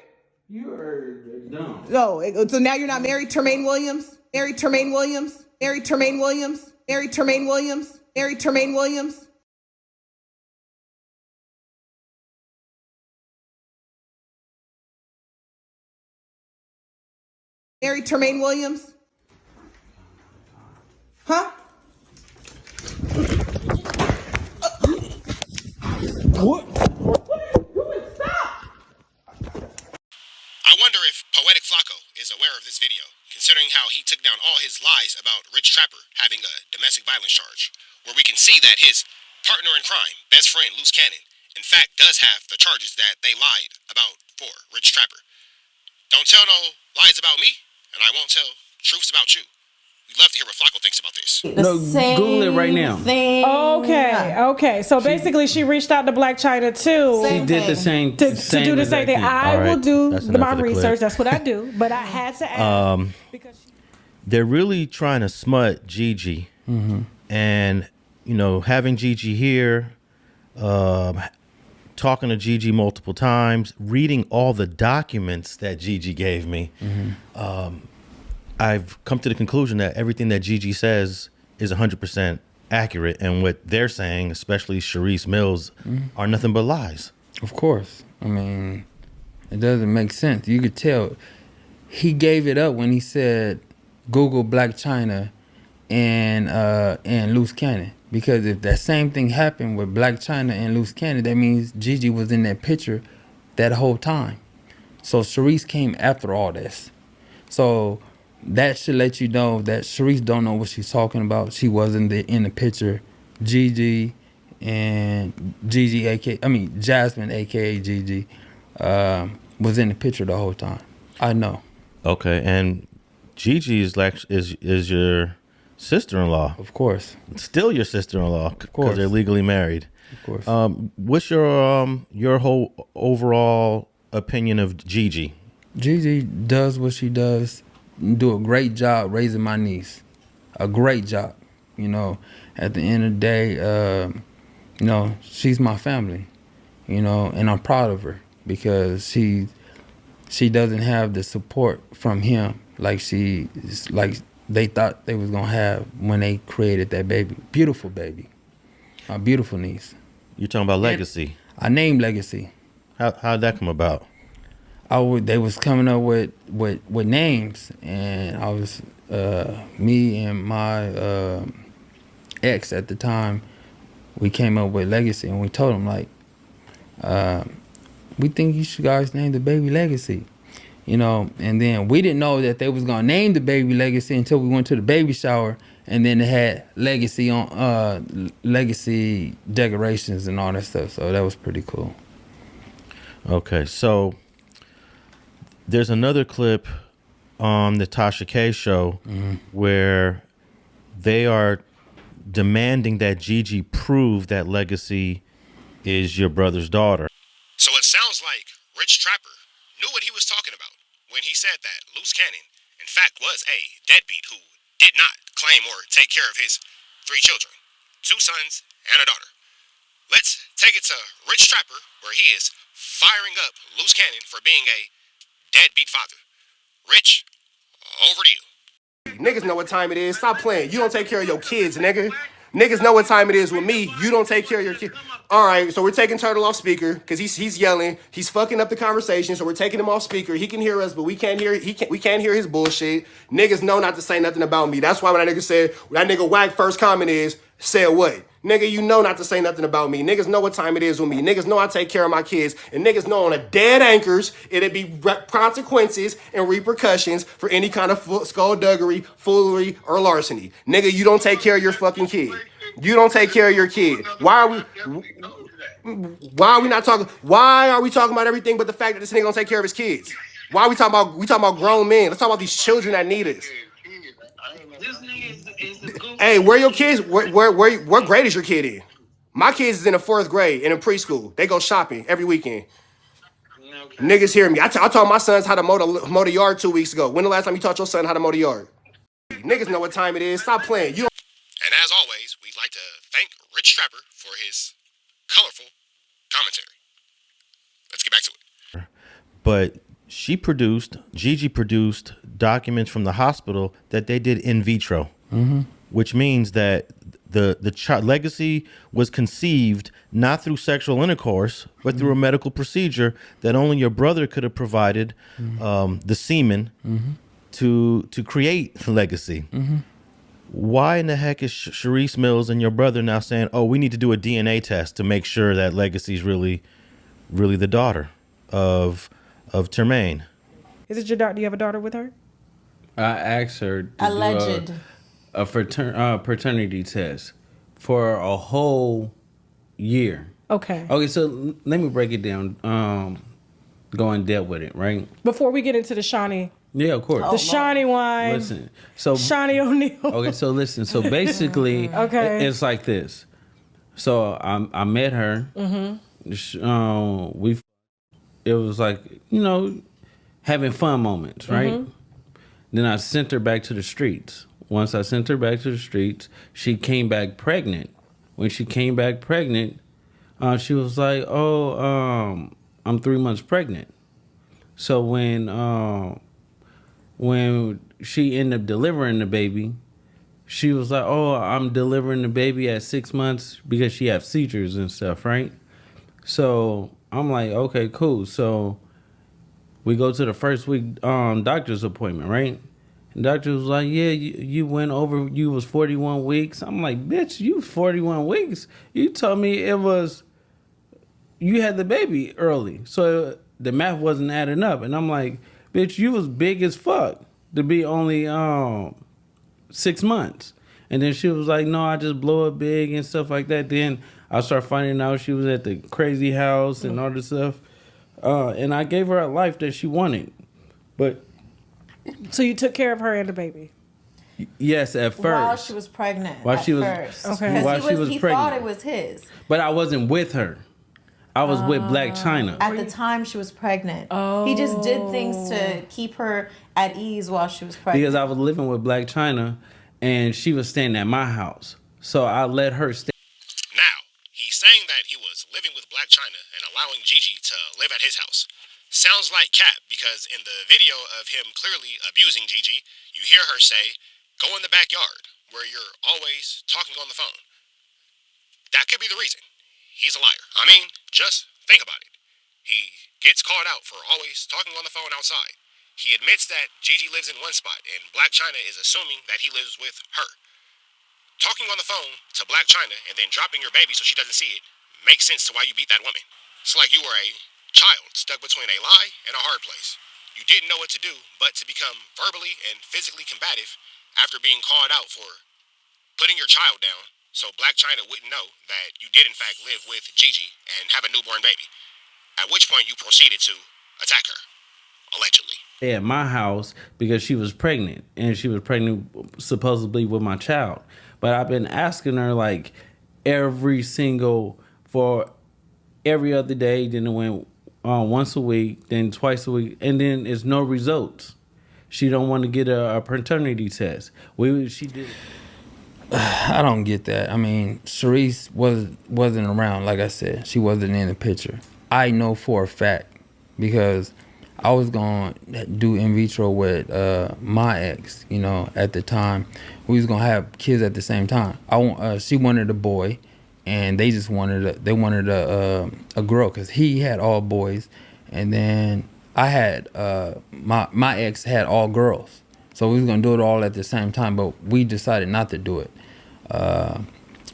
You're dumb. No, so now you're not married, Tremaine Williams? Married Tremaine Williams? Married Tremaine Williams? Married Tremaine Williams? Married Tremaine Williams? Married Tremaine Williams? Huh? What? I wonder if Poetic Flacco is aware of this video, considering how he took down all his lies about Rich Trapper having a domestic violence charge, where we can see that his partner in crime, best friend Luce Cannon, in fact does have the charges that they lied about for Rich Trapper. Don't tell no lies about me, and I won't tell truths about you. We'd love to hear what Flacco thinks about this. Google it right now. Okay. So basically, she reached out to Black China too. She did the same to do the same thing. I will do my research. Clip. That's what I do. But I had to ask because they're really trying to smut Gigi, and having Gigi here, talking to Gigi multiple times, reading all the documents that Gigi gave me. I've come to the conclusion that everything that Gigi says is 100% accurate, and what they're saying, especially Sharice Mills, are nothing but lies. Of course. I mean, it doesn't make sense. You could tell he gave it up when he said Google Black China and Luce Cannon. Because if that same thing happened with Black China and Luce Cannon, that means Gigi was in that picture that whole time. So Sharice came after all this. So that should let you know that Sharice don't know what she's talking about. She wasn't in the picture. Gigi and Jasmine, aka Gigi, was in the picture the whole time. I know. Okay, and Gigi is your sister-in-law. Of course. Still your sister-in-law because they're legally married. Of course. What's your whole overall opinion of Gigi? Gigi does what she does. Do a great job raising my niece. A great job. At the end of the day, she's my family. And I'm proud of her because she doesn't have the support from him like they thought they was gonna have when they created that baby. Beautiful baby. My beautiful niece. You're talking about Legacy. I named Legacy. How'd that come about? They was coming up with names, and I was me and my ex at the time, we came up with Legacy, and we told him we think you should guys name the baby Legacy, and then we didn't know that they was gonna name the baby Legacy until we went to the baby shower, and then they had Legacy on Legacy decorations and all that stuff, so that was pretty cool. Okay, so there's another clip on the Tasha K show where they are demanding that Gigi prove that Legacy is your brother's daughter. So it sounds like Rich Trapper knew what he was talking about when he said that Luce Cannon, in fact, was a deadbeat who did not claim or take care of his 3 children, 2 sons and a daughter. Let's take it to Rich Trapper, where he is firing up Luce Cannon for being a deadbeat father. Rich, over to you. Niggas know what time it is. Stop playing. You don't take care of your kids, nigga. Niggas know what time it is with me. You don't take care of your kids. All right, so we're taking Turtle off speaker because he's yelling. He's fucking up the conversation, so we're taking him off speaker. He can hear us, but we can't hear. We can't hear his bullshit. Niggas know not to say nothing about me. That's why when that nigga Wack first comment said what? Nigga, you know not to say nothing about me. Niggas know what time it is with me. Niggas know I take care of my kids. And niggas know on a dead anchors, it'll be consequences and repercussions for any kind of skullduggery, foolery, or larceny. Nigga, you don't take care of your fucking kid. You don't take care of your kid. Why are we not talking? Why are we talking about everything but the fact that this nigga don't take care of his kids? Why are we talking about? We talking about grown men. Let's talk about these children that need us. Hey, where your kids? What grade is your kid in? My kids is in the 4th grade and in preschool. They go shopping every weekend. Niggas hear me. I taught my sons how to mow the yard 2 weeks ago. When the last time you taught your son how to mow the yard? Niggas know what time it is. Stop playing. You. And as always, we'd like to thank Rich Trapper for his colorful commentary. Let's get back to it. But Gigi produced documents from the hospital that they did in vitro, which means that the child legacy was conceived not through sexual intercourse, but through a medical procedure that only your brother could have provided the semen to create legacy. Why in the heck is Sharice Mills and your brother now saying, "Oh, we need to do a DNA test to make sure that Legacy is really the daughter of Termaine"? Is it your daughter? Do you have a daughter with her? I asked her to Alleged. do a paternity test for a whole year. Okay. Okay, so let me break it down. Go in depth with it, right? Before we get into the Shawnee. Yeah, of course. The Shawnee wine. Listen, so Shawnee O'Neal. Okay, so listen. So basically, Okay. it's like this. So I met her. It was like, having fun moments, right? Then I sent her back to the streets. Once I sent her back to the streets, she came back pregnant. When she came back pregnant, she was like, "Oh, I'm 3 months pregnant." So when she ended up delivering the baby, she was like, "Oh, I'm delivering the baby at 6 months," because she has seizures and stuff, right? So I'm like, okay, cool. So we go to the first week doctor's appointment, right? And doctor was like, "Yeah, you went over, you was 41 weeks. I'm like, "Bitch, you 41 weeks? You told me you had the baby early." So the math wasn't adding up. And I'm like, "Bitch, you was big as fuck to be only 6 months." And then she was like, "No, I just blow it big and stuff like that." Then I started finding out she was at the crazy house and all this stuff. And I gave her a life that she wanted. But So you took care of her and the baby? yes, at first. While she was pregnant. While at she was- first. Okay. While Because she was he pregnant. thought it was his. But I wasn't with her. I was with Black China. At the time she was pregnant. He just did things to keep her at ease while she was pregnant. Because I was living with Black China and she was staying at my house. So I let her stay. Now, he's saying that he was living with Black China and allowing Gigi to live at his house. Sounds like cap, because in the video of him clearly abusing Gigi, you hear her say, "Go in the backyard, where you're always talking on the phone." That could be the reason. He's a liar. I mean, just think about it. He gets called out for always talking on the phone outside. He admits that Gigi lives in one spot, and Black China is assuming that he lives with her. Talking on the phone to Black China and then dropping your baby so she doesn't see it makes sense to why you beat that woman. It's like you were a child stuck between a lie and a hard place. You didn't know what to do but to become verbally and physically combative after being called out for putting your child down, so Black China wouldn't know that you did in fact live with Gigi and have a newborn baby. At which point you proceeded to attack her, allegedly. At my house because she was pregnant, and she was pregnant supposedly with my child. But I've been asking her like for every other day. Then it went once a week, then twice a week, and then it's no results. She don't want to get a paternity test. She did. I don't get that. I mean, Sharice wasn't around. Like I said, she wasn't in the picture. I know for a fact because I was going to do in vitro with my ex. At the time, we was gonna have kids at the same time. She wanted a boy, and they just wanted a girl because he had all boys, and then I had my ex had all girls. So we was gonna do it all at the same time, but we decided not to do it.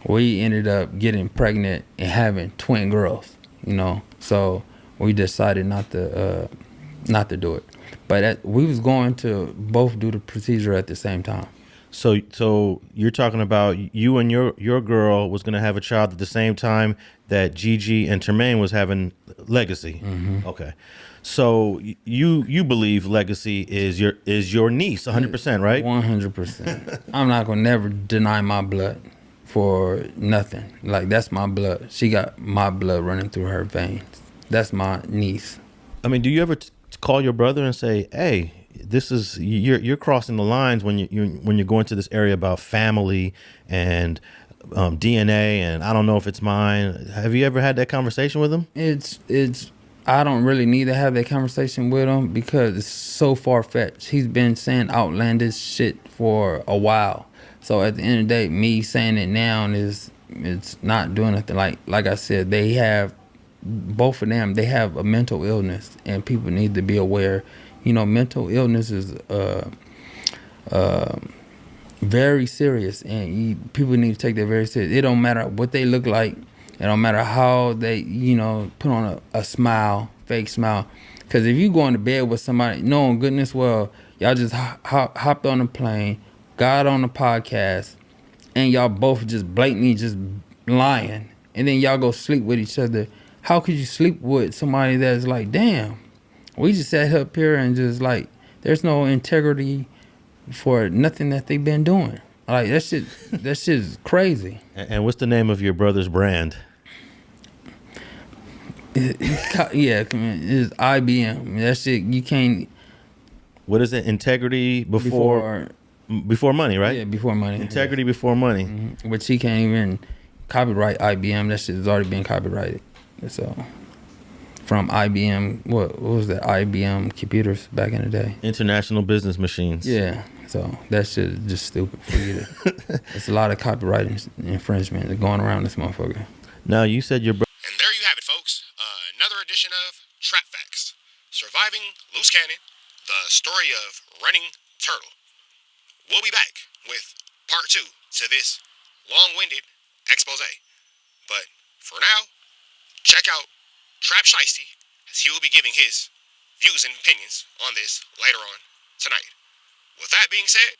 We ended up getting pregnant and having twin girls. So we decided not to do it. But we was going to both do the procedure at the same time. So you're talking about you and your girl was gonna have a child at the same time that Gigi and Termaine was having Legacy. Mm-hmm. Okay. So you believe Legacy is your niece 100%, right? 100%. I'm not gonna never deny my blood for nothing. Like, that's my blood. She got my blood running through her veins. That's my niece. I mean, do you ever call your brother and say, "Hey, this is you're crossing the lines when you're going to this area about family and DNA, and I don't know if it's mine." Have you ever had that conversation with him? It's I don't really need to have that conversation with him because it's so far-fetched. He's been saying outlandish shit for a while. So at the end of the day, me saying it now it's not doing nothing. Like I said, they have, both of them, they have a mental illness, and people need to be aware. You know, mental illness is very serious, and people need to take that very serious. It don't matter what they look like. It don't matter how they, put on a smile, fake smile. Because if you go into bed with somebody, knowing goodness well, y'all just hopped on a plane, got on a podcast, and y'all both just blatantly just lying, and then y'all go sleep with each other. How could you sleep with somebody that's like, damn, we just sat up here and just like, there's no integrity for nothing that they've been doing. Like, that shit's crazy. And what's the name of your brother's brand? Yeah, it's IBM. That shit, you can't. What is it? Integrity before money, right? Yeah, before money. Integrity before money. Mm-hmm. Which he can't even copyright IBM. That shit has already been copyrighted. So, from IBM, what was that? IBM computers back in the day. International Business Machines. Yeah. So that shit is just stupid for you to. It's a lot of copyright infringement going around this motherfucker. Now, you said your brother. And there you have it, folks. Another edition of Trap Facts. Surviving Loose Cannon, the story of Running Turtle. We'll be back with part 2 to this long-winded expose. But for now, check out Trap Shiesty, as he will be giving his views and opinions on this later on tonight. With that being said,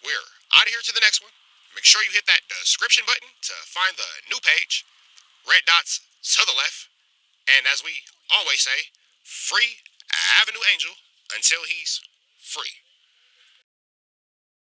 we're out of here to the next one. Make sure you hit that description button to find the new page. Red dots to the left. And as we always say, free Avenue Angel until he's free.